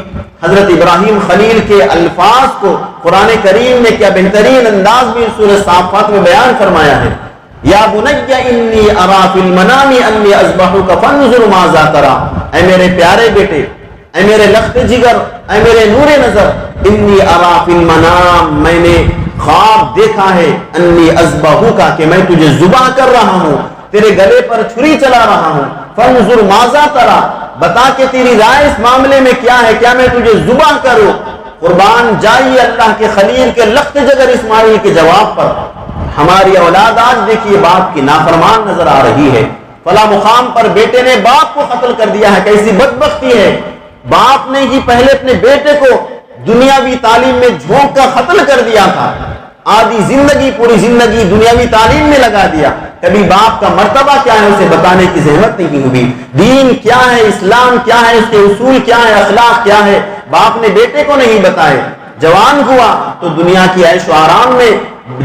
حضرت ابراہیم خلیل کے الفاظ کو قرآن کریم نے کیا بہترین انداز میں سورہ صافات میں بیان فرمایا ہے. یا بنی انی ارا فی المنام انی اذبحک فانظر ماذا تری. اے میرے پیارے بیٹے، اے میرے لخت جگر، اے میرے نور نظر، انی ارا فی المنام، میں نے خواب دیکھا ہے، انی اذبحک، کہ میں تجھے ذبح کر رہا ہوں، تیرے گلے پر چھری چلا رہا ہوں. فانظر ماذا تری، بتا کہ تیری رائے اس معاملے میں کیا ہے، کیا میں تجھے ذبح کروں؟ قربان جائیے اللہ کے خلیل کے لخت جگر اسماعیل کے جواب پر. ہماری اولاد آج دیکھیے باپ کی نافرمان نظر آ رہی ہے. فلاں مقام پر بیٹے نے باپ کو قتل کر دیا ہے. کیسی بدبختی ہے، باپ نے ہی پہلے اپنے بیٹے کو دنیاوی تعلیم میں جھونک کر قتل کر دیا تھا، آدھی زندگی پوری زندگی دنیاوی تعلیم میں لگا دیا، کبھی باپ کا مرتبہ کیا ہے اسے بتانے کی زحمت نہیں ہوئی، دین کیا ہے، اسلام کیا ہے، اس کے اصول کیا ہے، اخلاق کیا ہے، باپ نے بیٹے کو نہیں بتائے۔ جوان ہوا تو دنیا کی عیش و آرام میں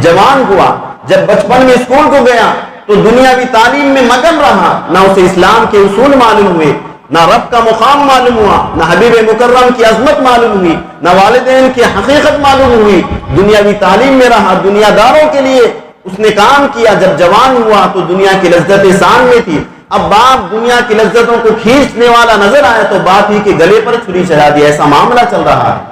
جوان ہوا، جب بچپن میں اسکول کو گیا تو دنیاوی تعلیم میں مگن رہا، نہ اسے اسلام کے اصول معلوم ہوئے، نہ رب کا مقام معلوم ہوا، نہ حبیب مکرم کی عظمت معلوم ہوئی، نہ والدین کی حقیقت معلوم ہوئی، دنیاوی تعلیم میں رہا، دنیا داروں کے لیے اس نے کام کیا۔ جب جوان ہوا تو دنیا کی لذت سان میں تھی، اب باپ دنیا کی لذتوں کو کھینچنے والا نظر آیا تو باپ ہی کے گلے پر چھری چلا دیا۔ ایسا معاملہ چل رہا ہے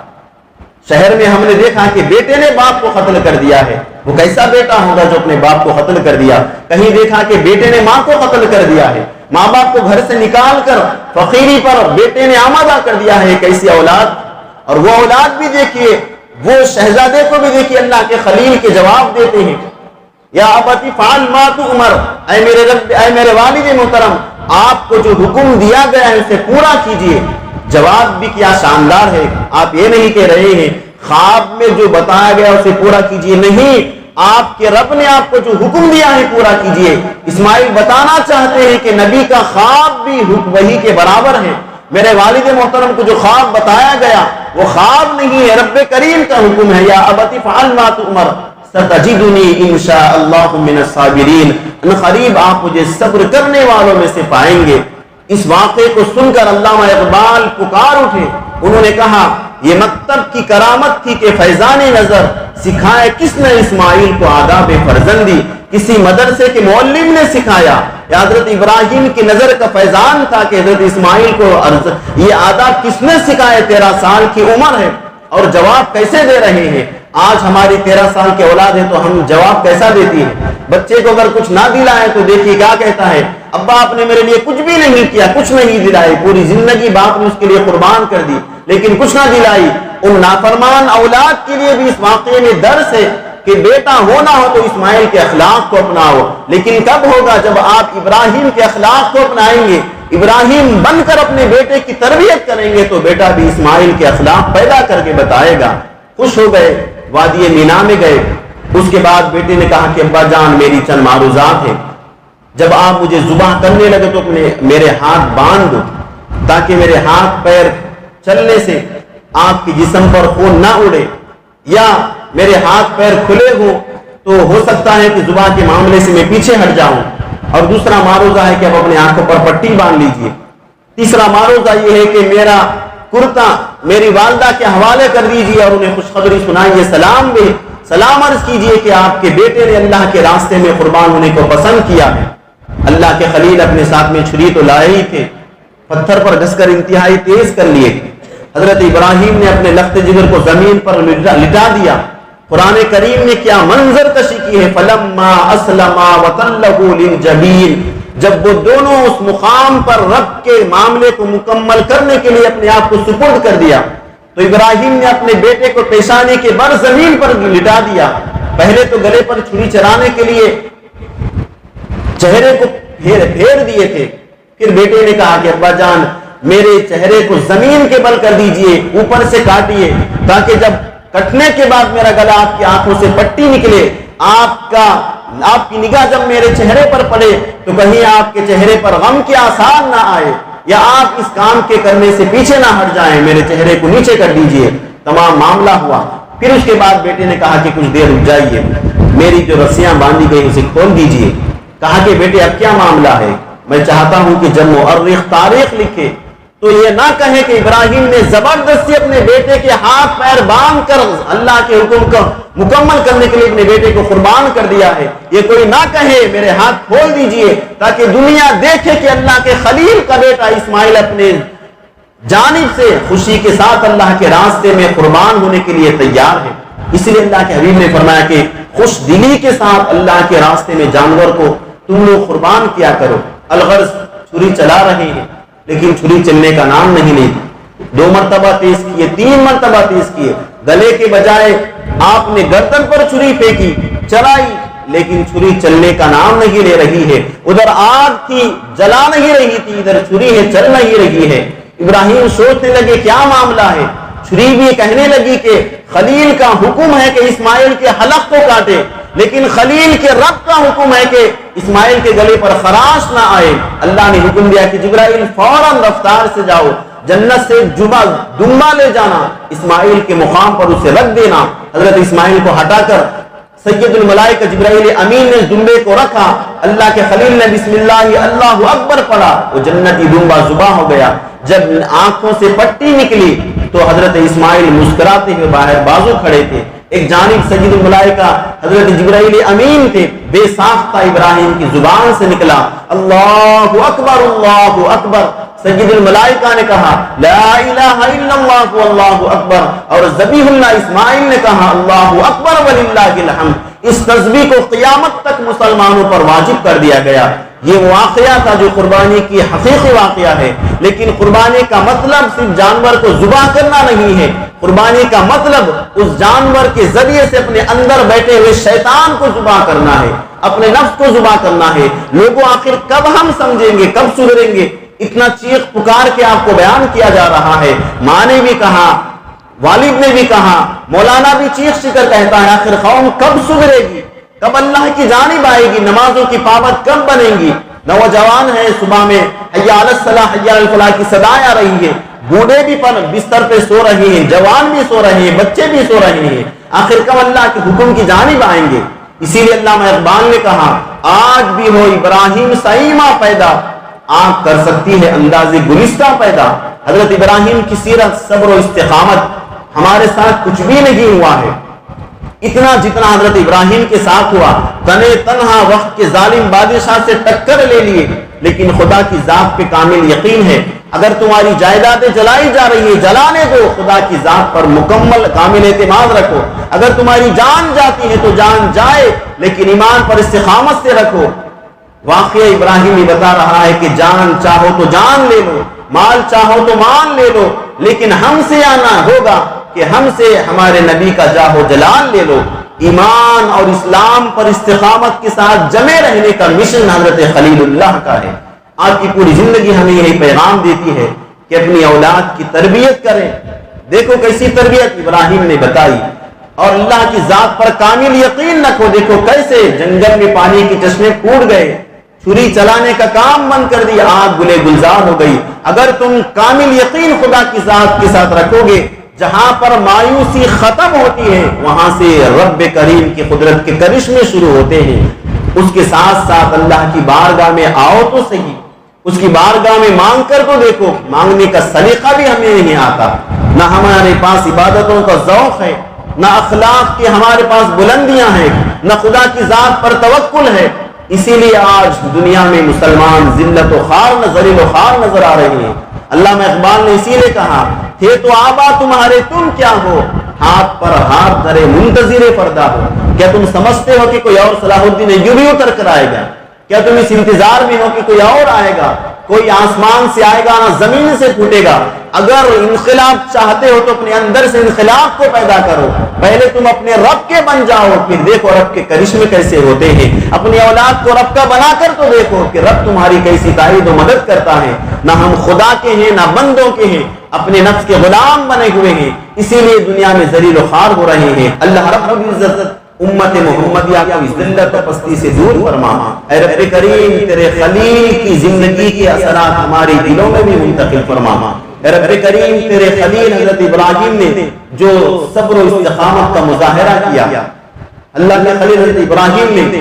شہر میں، ہم نے دیکھا کہ بیٹے نے باپ کو قتل کر دیا ہے، وہ کیسا بیٹا ہوگا جو اپنے باپ کو قتل کر دیا؟ کہیں دیکھا کہ بیٹے نے ماں کو قتل کر دیا ہے، ماں باپ کو گھر سے نکال کر فقیری پر بیٹے نے آمادہ کر دیا ہے۔ ایک ایسی اولاد، اور وہ اولاد بھی دیکھیے، وہ شہزادے کو بھی دیکھیے اللہ کے خلیل کے جواب دیتے ہیں، یا ابتی فعل ما تؤمر، اے میرے رب، اے میرے والد محترم، آپ کو جو حکم دیا گیا ہے اسے پورا کیجئے۔ جواب بھی کیا شاندار ہے، آپ یہ نہیں کہہ رہے ہیں خواب میں جو بتایا گیا اسے پورا کیجئے، نہیں، آپ کے رب نے آپ کو جو حکم دیا ہے پورا کیجئے۔ اسماعیل بتانا چاہتے ہیں کہ نبی کا خواب بھی وحی کے برابر ہے۔ میرے والد محترم کو جو خواب بتایا گیا وہ خواب نہیں ہے، رب کریم کا حکم ہے، یا ابت فعل ما تؤمر ستجدنی انشاء اللہ من الصابرین، ان قریب آپ مجھے صبر کرنے والوں میں سے پائیں گے۔ اس واقعے کو سن کر علامہ اقبال پکار اٹھے، انہوں نے کہا یہ مکتب کی کرامت تھی کہ فیضان نظر سکھائے کس نے اسماعیل کو آداب فرزندی، کسی مدرسے کے معلم نے سکھایا، یا حضرت ابراہیم کی نظر کا فیضان تھا کہ حضرت اسماعیل کو یہ آداب کس نے سکھائے؟ 13 سال کی عمر ہے اور جواب کیسے دے رہے ہیں؟ آج ہماری 13 سال کی اولاد ہے تو ہم جواب کیسا دیتی ہے؟ بچے کو اگر کچھ نہ دلائے تو دیکھیے کیا کہتا ہے، ابا آپ نے میرے لیے کچھ بھی نہیں کیا، کچھ نہیں دلائی، پوری زندگی باپ نے اس کے لیے قربان کر دی لیکن کچھ نہ دلائی۔ ان نافرمان اولاد کے لیے بھی اس واقعے میں درس ہے کہ بیٹا ہونا ہو تو اسماعیل کے اخلاق کو اپناؤ، لیکن کب ہوگا؟ جب آپ ابراہیم کے اخلاق کو اپنائیں گے، ابراہیم بن کر اپنے بیٹے کی تربیت کریں گے تو بیٹا بھی اسماعیل کے اخلاق پیدا کر کے بتائے گا۔ خوش ہو گئے، وادی مینا میں گئے، اس کے بعد بیٹے نے کہا کہ ابا جان میری چند معروضات ہیں، جب آپ مجھے ذبح کرنے لگے تو میرے ہاتھ باندھ دو تاکہ میرے ہاتھ پیر چلنے سے آپ کے جسم پر خون نہ اڑے، یا میرے ہاتھ پیر کھلے ہوں تو ہو سکتا ہے کہ ذبح کے معاملے سے میں پیچھے ہٹ جاؤں، اور دوسرا معروضہ ہے کہ اب اپنے آنکھوں پر پٹی باندھ لیجئے، تیسرا معروضہ یہ ہے کہ میرا کرتا میری والدہ کے حوالے کر دیجئے اور انہیں خوشخبری سنائیے، سلام عرض کیجئے کہ آپ کے بیٹے نے اللہ کے راستے میں قربان ہونے کو پسند کیا ہے۔ اللہ کے خلیل اپنے ساتھ میں چھری تو لائے ہی تھے، پتھر پر گھس کر انتہائی تیز کر لیے۔ حضرت ابراہیم نے اپنے لخت جگر کو زمین پر لٹا دیا۔ قرآن کریم نے کیا منظر کشی کی ہے، فلما اسلما وتلہ للجبین، جب وہ دونوں اس مقام پر رب کے معاملے کو مکمل کرنے کے لیے اپنے آپ کو سپرد کر دیا تو ابراہیم نے اپنے بیٹے کو پیشانی کے بر زمین پر لٹا دیا۔ پہلے تو گلے پر چھری چلانے کے لیے چہرے کو پھیر دیے تھے، پھر بیٹے نے کہا کہ ابا جان میرے چہرے کو زمین کے بل کر دیجئے، اوپر سے کاٹیے تاکہ جب کٹنے کے بعد میرا گلا آپ کی آنکھوں سے پٹی نکلے، آپ کی نگاہ جب میرے چہرے پر پڑے تو کہیں آپ کے چہرے پر غم کے آثار نہ آئے یا آپ اس کام کے کرنے سے پیچھے نہ ہٹ جائیں، میرے چہرے کو نیچے کر دیجئے۔ تمام معاملہ ہوا۔ پھر اس کے بعد بیٹے نے کہا کہ کچھ دیر رک جائیے، میری جو رسیاں باندھی گئی اسے کھول دیجئے۔ کہا کہ بیٹے اب کیا معاملہ ہے؟ میں چاہتا ہوں کہ جب مؤرخ تاریخ لکھے تو یہ نہ کہے کہ ابراہیم نے زبردستی اپنے بیٹے کے ہاتھ پیر باندھ کر اللہ کے حکم کو مکمل کرنے کے لیے اپنے بیٹے کو قربان کر دیا ہے۔ یہ کوئی نہ کہے میرے ہاتھ کھول دیجئے تاکہ دنیا دیکھے کہ اللہ کے خلیل کا بیٹا اسماعیل اپنے جانب سے خوشی کے ساتھ اللہ کے راستے میں قربان ہونے کے لیے تیار ہے۔ اس لیے اللہ کے حبیب نے فرمایا کہ خوش دلی کے ساتھ اللہ کے راستے میں جانور کو تم لوگ قربان کیا کرو۔ الغرض چھری چلا رہے ہیں لیکن چھری چلنے کا نام نہیں لیتی، 2 مرتبہ تیز کیے، 3 مرتبہ تیز کیے، گلے کے بجائے آپ نے گردن پر چھری پھینکی، چلائی، لیکن چھری چلنے کا نام نہیں لے رہی ہے۔ ادھر آگ تھی جلا نہیں رہی تھی، ادھر چھری ہے چل نہیں رہی ہے۔ ابراہیم سوچنے لگے کیا معاملہ ہے. چھری بھی کہنے لگی کہ خلیل کا حکم ہے کہ اسماعیل کے حلق کو کاٹے، لیکن خلیل کے رب کا حکم ہے کہ اسماعیل کے گلے پر خراش نہ آئے. اللہ نے حکم دیا کہ جبرائیل فوراً رفتار سے جاؤ، جنت سے دمبا لے جانا، اسماعیل کے مقام پر اسے رکھ دینا. حضرت اسماعیل کو ہٹا کر سید الملائکہ جبرائیل امین نے دمبے کو رکھا. اللہ کے خلیل نے بسم اللہ اللہ اکبر پڑھا، وہ جنتی دمبا ذبح ہو گیا. جب آنکھوں سے پٹی نکلی تو حضرت اسماعیل مسکراتے ہوئے باہر بازو کھڑے تھے. ایک جانب سید الملائکہ حضرت جبرائیل امین تھے. بے ساختہ ابراہیم کی زبان سے نکلا اللہ اکبر اللہ اکبر. سید الملائکہ نے کہا لا الہ الا اللہ واللہ اکبر، اور ذبیح اللہ اسماعیل نے کہا اللہ اکبر وللہ الحمد. اس تسبیح کو قیامت تک مسلمانوں پر واجب کر دیا گیا. یہ واقعہ تھا جو قربانی کی حقیقی واقعہ ہے، لیکن قربانی کا مطلب صرف جانور کو ذبح کرنا نہیں ہے. قربانی کا مطلب اس جانور کے ذریعے سے اپنے اندر بیٹھے ہوئے شیطان کو ذبح کرنا ہے، اپنے نفس کو ذبح کرنا ہے. لوگوں آخر کب ہم سمجھیں گے، کب سدھریں گے؟ اتنا چیخ پکار کے آپ کو بیان کیا جا رہا ہے. ماں نے بھی کہا، والد نے بھی کہا، مولانا بھی چیخ چکر کہتا ہے آخر قوم کب سدھرے گی، کب اللہ کی جانب آئے گی، نمازوں کی پابند کب بنیں گی؟ نوجوان ہیں صبح میں حی علی الصلاح حی علی الفلاح کی صدائیں آ رہی ہے، بوڑھے بھی بستر پہ سو رہے ہیں، جوان بھی سو رہے ہیں، بچے بھی سو رہے ہیں. آخر کب اللہ کے حکم کی جانب آئیں گے؟ اسی لیے علامہ اقبال نے کہا آج بھی ہو ابراہیم سائیمہ پیدا، آنکھ کر سکتی ہے انداز گلستہ پیدا. حضرت ابراہیم کی سیرت صبر و استقامت ہمارے ساتھ کچھ بھی نہیں ہوا ہے. اتنا جتنا حضرت ابراہیم کے ساتھ ہوا، تنے تنہا وقت کے ظالم بادشاہ سے ٹکر لے لیے، لیکن خدا کی ذات پہ کامل یقین ہے. اگر تمہاری جائیدادیں جلائی جا رہی ہے جلانے دو، خدا کی ذات پر مکمل کامل اعتماد رکھو. اگر تمہاری جان جاتی ہے تو جان جائے، لیکن ایمان پر استقامت سے رکھو. واقعہ ابراہیم بتا رہا ہے کہ جان چاہو تو جان لے لو، مال چاہو تو مال لے لو، لیکن ہم سے آنا ہوگا کہ ہم سے ہمارے نبی کا جاہو جلال لے لو. ایمان اور اسلام پر استقامت کے ساتھ جمے رہنے کا مشن حضرت خلیل اللہ کا ہے. آپ کی پوری زندگی ہمیں یہی پیغام دیتی ہے کہ اپنی اولاد کی تربیت کریں. دیکھو کیسی تربیت ابراہیم نے بتائی، اور اللہ کی ذات پر کامل یقین رکھو. دیکھو کیسے جنگل میں پانی کے چشمے پھوٹ گئے، چھری چلانے کا کام بند کر دیا، آگ گلے گلزار ہو گئی. اگر تم کامل یقین خدا کی ذات کے ساتھ رکھو گے، جہاں پر مایوسی ختم ہوتی ہے وہاں سے رب کریم کی قدرت کے کرشمے شروع ہوتے ہیں. اس کے ساتھ ساتھ اللہ کی بارگاہ میں آؤ تو صحیح، اس کی بارگاہ میں مانگ کر تو دیکھو. مانگنے کا سلیقہ بھی ہمیں نہیں آتا، نہ ہمارے پاس عبادتوں کا ذوق ہے، نہ اخلاق کی ہمارے پاس بلندیاں ہیں، نہ خدا کی ذات پر توکل ہے. اسی لیے آج دنیا میں مسلمان ذلت و خوار ذلیل و خوار نظر آ رہے ہیں. علامہ اقبال نے اسی لیے کہا تھے تو آبا تمہارے تم کیا ہو، ہاتھ پر ہاتھ دھرے منتظر فردا ہو. کیا تم سمجھتے ہو کہ کوئی اور صلاح الدین ایوبی اتر کر آئے گا؟ کیا تم اس انتظار میں ہو کہ کوئی اور آئے گا؟ کوئی آسمان سے آئے گا نہ زمین سے پھوٹے گا. اگر انقلاب چاہتے ہو تو اپنے اندر سے انقلاب کو پیدا کرو. پہلے تم اپنے رب کے بن جاؤ، پھر دیکھو رب کے کرشمے کیسے ہوتے ہیں. اپنی اولاد کو رب کا بنا کر تو دیکھو کہ رب تمہاری کیسی تائید و مدد کرتا ہے. نہ ہم خدا کے ہیں نہ بندوں کے ہیں، اپنے نفس کے غلام بنے ہوئے ہیں، اسی لیے دنیا میں ذلیل و خوار ہو رہے ہیں. اللہ رب العزت امت محمدیہ کو ذلت و پستی سے دور فرما. اے رب کریم تیرے خلیل کی زندگی کے اثرات ہمارے دلوں میں بھی منتقل فرما. اے رب کریم تیرے خلیل حضرت ابراہیم نے جو صبر و استقامت کا مظاہرہ کیا، اللہ کے خلیل حضرت ابراہیم نے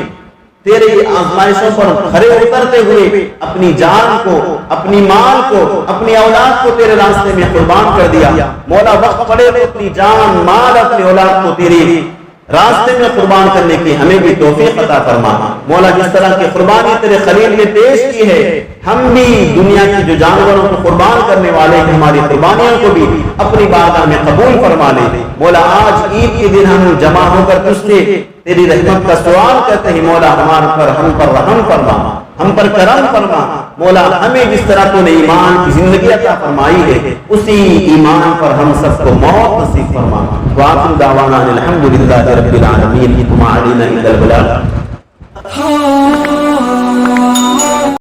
تیرے آزمائشوں پر کھڑے اترتے ہوئے اپنی جان کو، اپنی مال کو، اپنی اولاد کو تیرے راستے میں قربان کر دیا. مولا وقت پڑے تو اپنی جان، مال، اپنی اولاد کو تیری راستے میں قربان کرنے کی ہمیں بھی توفیق عطا فرما. مولا جس طرح کی قربانی تیرے خلیل نے پیش کی ہے، ہم بھی دنیا کی جو جانوروں کو قربان کرنے والے ہیں ہماری قربانیوں کو بھی اپنی بارگاہ میں قبول فرما لے. مولا آج عید کے دن ہم جمع ہو کر تجھ سے تیری رحمت کا سوال کرتے ہیں. مولا ہم پر رحم فرما، ہم پر کرم فرما. مولا ہمیں جس طرح تو نے ایمان کی زندگی عطا فرمائی ہے اسی ایمان پر ہم سب کو موت نصیب فرما. وآخر دعوانا الحمدللہ رب العالمین. وما علینا الا البلاغ.